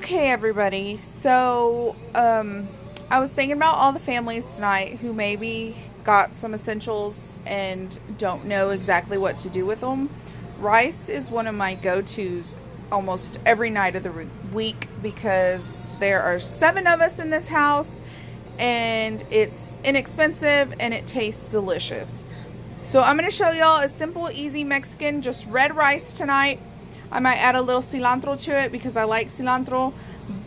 Okay, everybody. So, I was thinking about all the families tonight who maybe got some essentials and don't know exactly what to do with them. Rice is one of my go-tos almost every night of the week because there are 7 of us in this house and it's inexpensive and it tastes delicious. So I'm going to show y'all a simple, easy Mexican, just red rice tonight. I might add a little cilantro to it because I like cilantro,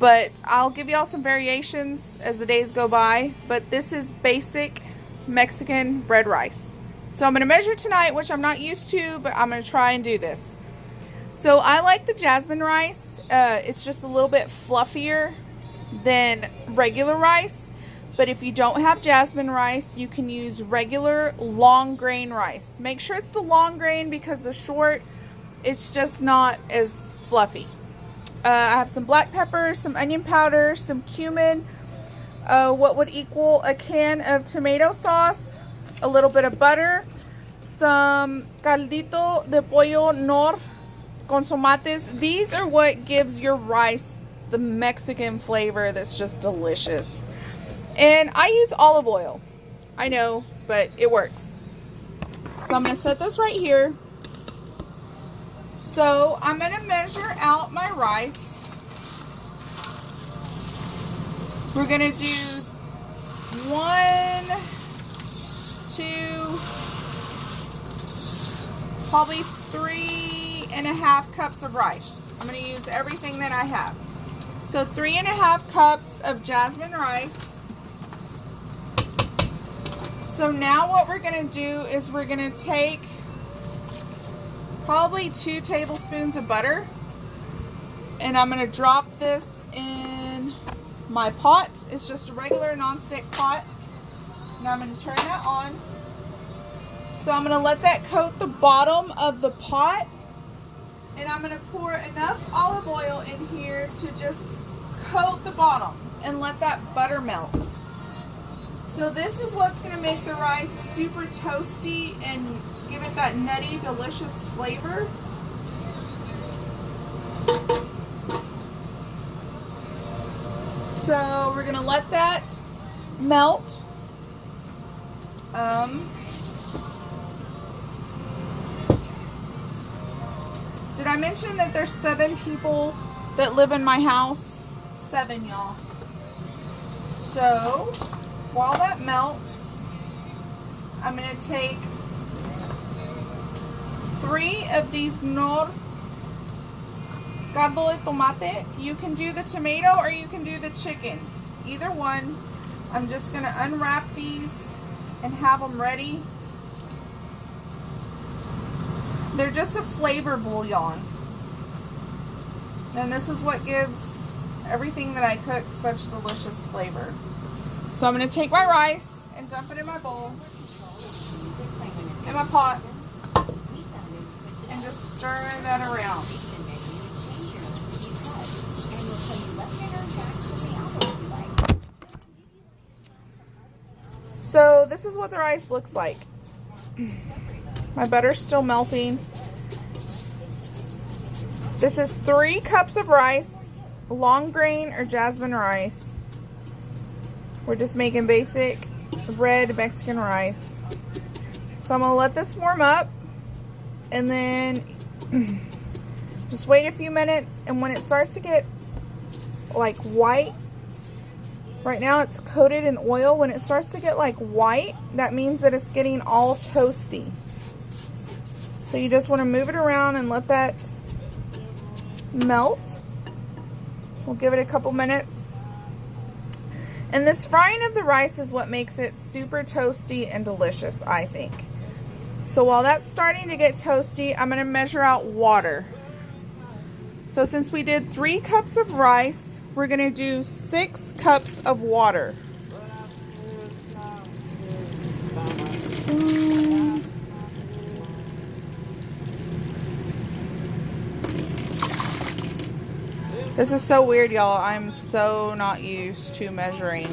but I'll give y'all some variations as the days go by. But this is basic Mexican red rice. So I'm going to measure tonight, which I'm not used to, but I'm going to try and do this. So I like the jasmine rice. It's just a little bit fluffier than regular rice. But if you don't have jasmine rice, you can use regular long grain rice. Make sure it's the long grain because the short, it's just not as fluffy. I have some black pepper, some onion powder, some cumin, what would equal a can of tomato sauce, a little bit of butter, some caldito de pollo nor con tomates. These are what gives your rice the Mexican flavor that's just delicious. And I use olive oil. I know, but it works. So I'm going to set this right here. So I'm going to measure out my rice. We're going to do 1, 2, probably 3.5 cups of rice. I'm going to use everything that I have. So 3.5 cups of jasmine rice. So now what we're going to do is we're going to take probably 2 tablespoons of butter, and I'm going to drop this in my pot. It's just a regular nonstick pot. Now I'm going to turn that on. So I'm going to let that coat the bottom of the pot, and I'm going to pour enough olive oil in here to just coat the bottom and let that butter melt. So this is what's going to make the rice super toasty and give it that nutty, delicious flavor. So we're going to let that melt. Did I mention that there's 7 people that live in my house? 7, y'all. So while that melts, I'm going to take 3 of these nor caldo de tomate. You can do the tomato or you can do the chicken. Either one. I'm just going to unwrap these and have them ready. They're just a flavor bouillon. And this is what gives everything that I cook such delicious flavor. So I'm going to take my rice and dump it in my bowl, in my pot, and just stir that around. So this is what the rice looks like. My butter's still melting. This is 3 cups of rice, long grain or jasmine rice. We're just making basic red Mexican rice. So I'm going to let this warm up and then just wait a few minutes, and when it starts to get like white, right now it's coated in oil. When it starts to get like white, that means that it's getting all toasty. So you just want to move it around and let that melt. We'll give it a couple minutes. And this frying of the rice is what makes it super toasty and delicious, I think. So while that's starting to get toasty, I'm going to measure out water. So since we did 3 cups of rice, we're going to do 6 cups of water. This is so weird, y'all. I'm so not used to measuring.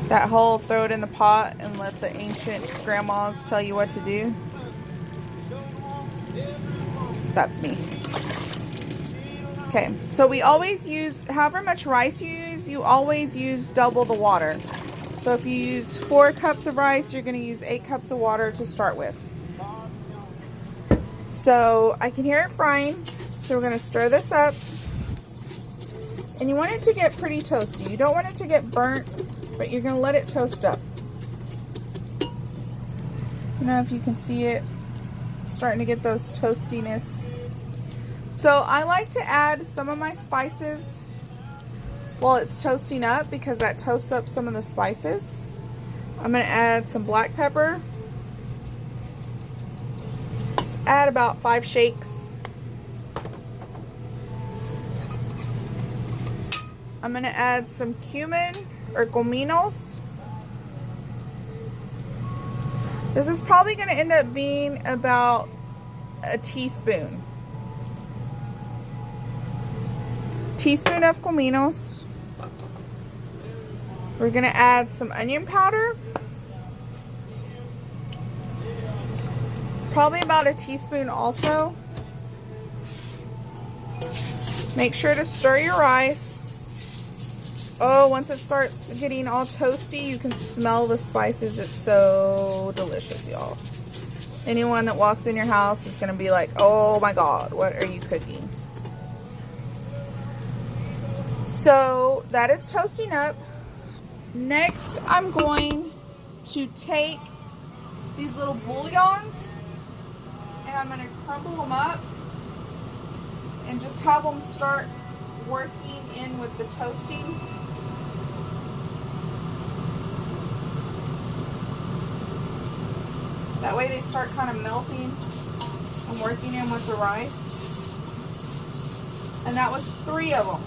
That whole throw it in the pot and let the ancient grandmas tell you what to do. That's me. Okay, so we always use, however much rice you always use double the water. So if you use 4 cups of rice, you're going to use 8 cups of water to start with. So I can hear it frying, so we're going to stir this up. And you want it to get pretty toasty. You don't want it to get burnt, but you're going to let it toast up. I don't know if you can see it. It's starting to get those toastiness. So I like to add some of my spices while it's toasting up because that toasts up some of the spices. I'm going to add some black pepper. Just add about 5 shakes. I'm going to add some cumin or cominos. This is probably going to end up being about a teaspoon. Teaspoon of cominos. We're going to add some onion powder. Probably about a teaspoon also. Make sure to stir your rice. Oh, once it starts getting all toasty, you can smell the spices. It's so delicious, y'all. Anyone that walks in your house is going to be like, oh my God, what are you cooking? So that is toasting up. Next, I'm going to take these little bouillons and I'm going to crumble them up and just have them start working in with the toasting. That way they start kind of melting and working in with the rice. And that was 3 of them.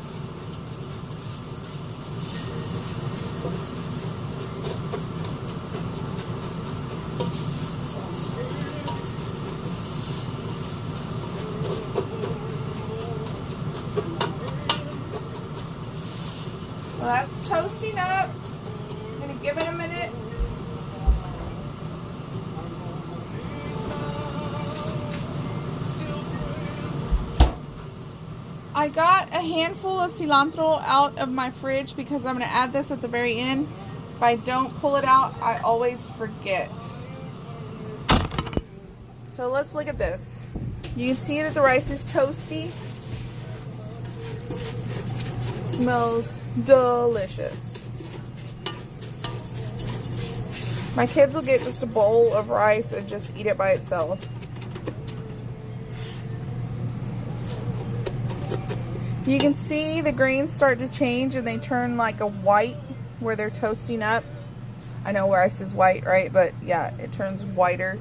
Well, that's toasting up. I'm going to give it a minute. I got a handful of cilantro out of my fridge because I'm going to add this at the very end. If I don't pull it out, I always forget. So let's look at this. You can see that the rice is toasty. Smells delicious. My kids will get just a bowl of rice and just eat it by itself. You can see the grains start to change and they turn like a white where they're toasting up. I know rice is white, right? But yeah, it turns whiter.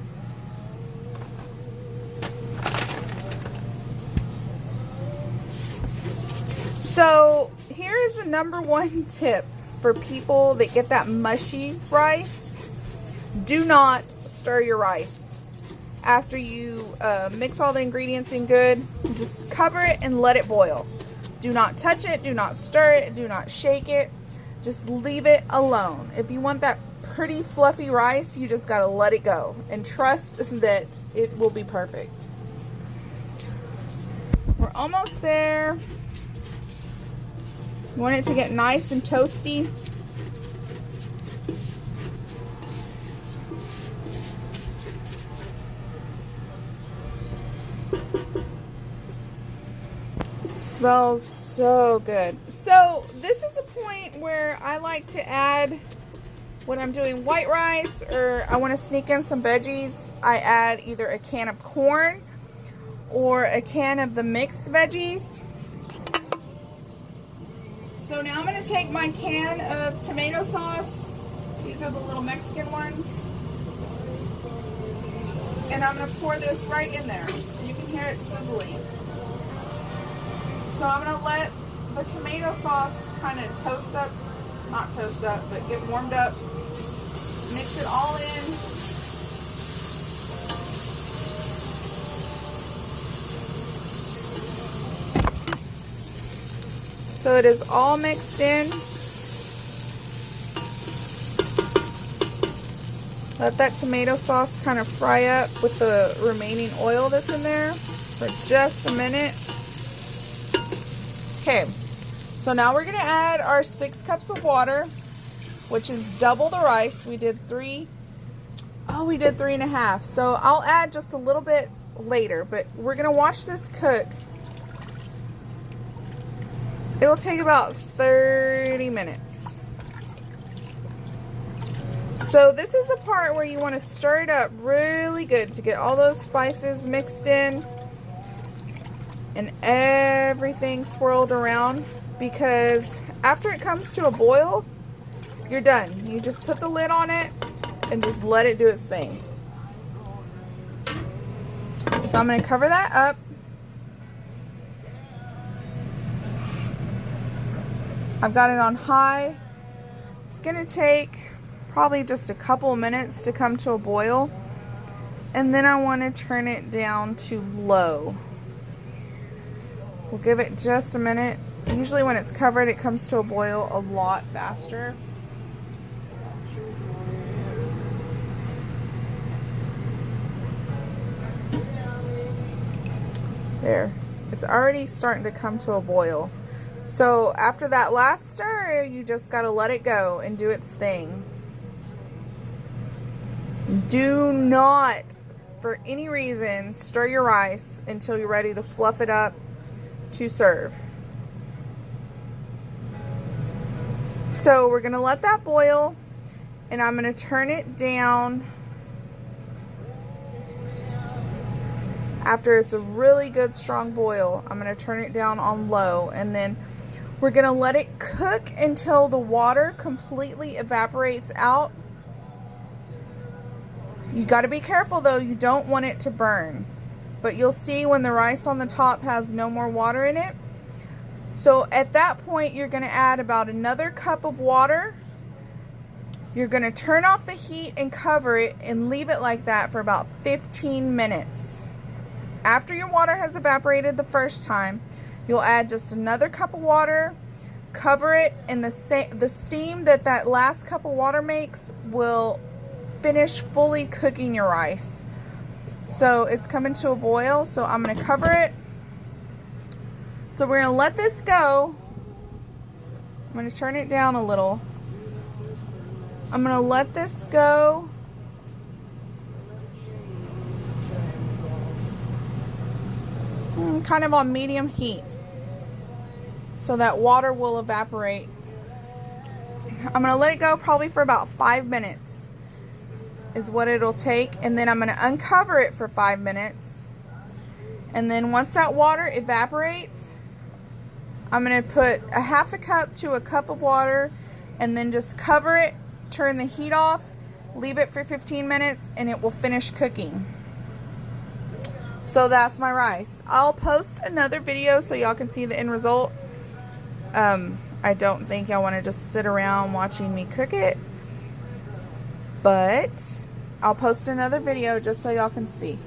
So here is the #1 tip for people that get that mushy rice. Do not stir your rice. After you mix all the ingredients in good, just cover it and let it boil. Do not touch it, do not stir it, do not shake it. Just leave it alone. If you want that pretty fluffy rice, you just gotta let it go and trust that it will be perfect. We're almost there. You want it to get nice and toasty. Smells so good. So this is the point where I like to add, when I'm doing white rice or I want to sneak in some veggies, I add either a can of corn or a can of the mixed veggies. So now I'm going to take my can of tomato sauce. These are the little Mexican ones. And I'm going to pour this right in there. You can hear it sizzling. So I'm going to let the tomato sauce kind of toast up, not toast up, but get warmed up. Mix it all in. So it is all mixed in. Let that tomato sauce kind of fry up with the remaining oil that's in there for just a minute. Okay, so now we're going to add our 6 cups of water, which is double the rice. We did 3. Oh, we did 3.5. So I'll add just a little bit later, but we're going to watch this cook. It'll take about 30 minutes. So this is the part where you want to stir it up really good to get all those spices mixed in and everything swirled around, because after it comes to a boil, you're done. You just put the lid on it and just let it do its thing. So I'm going to cover that up. I've got it on high. It's going to take probably just a couple of minutes to come to a boil. And then I want to turn it down to low. We'll give it just a minute. Usually when it's covered, it comes to a boil a lot faster. There. It's already starting to come to a boil. So after that last stir, you just got to let it go and do its thing. Do not, for any reason, stir your rice until you're ready to fluff it up to serve. So we're going to let that boil, and I'm going to turn it down after it's a really good strong boil. I'm going to turn it down on low, and then we're going to let it cook until the water completely evaporates out. You got to be careful though, you don't want it to burn. But you'll see when the rice on the top has no more water in it. So at that point, you're going to add about another cup of water. You're going to turn off the heat and cover it and leave it like that for about 15 minutes. After your water has evaporated the first time, you'll add just another cup of water, cover it, and the steam that last cup of water makes will finish fully cooking your rice. So it's coming to a boil, so I'm going to cover it. So we're going to let this go. I'm going to turn it down a little. I'm going to let this go. Kind of on medium heat, so that water will evaporate. I'm going to let it go probably for about 5 minutes is what it'll take, and then I'm going to uncover it for 5 minutes, and then once that water evaporates, I'm going to put a half a cup to a cup of water, and then just cover it, turn the heat off, leave it for 15 minutes, and it will finish cooking. So that's my rice. I'll post another video so y'all can see the end result. I don't think y'all want to just sit around watching me cook it, but I'll post another video just so y'all can see.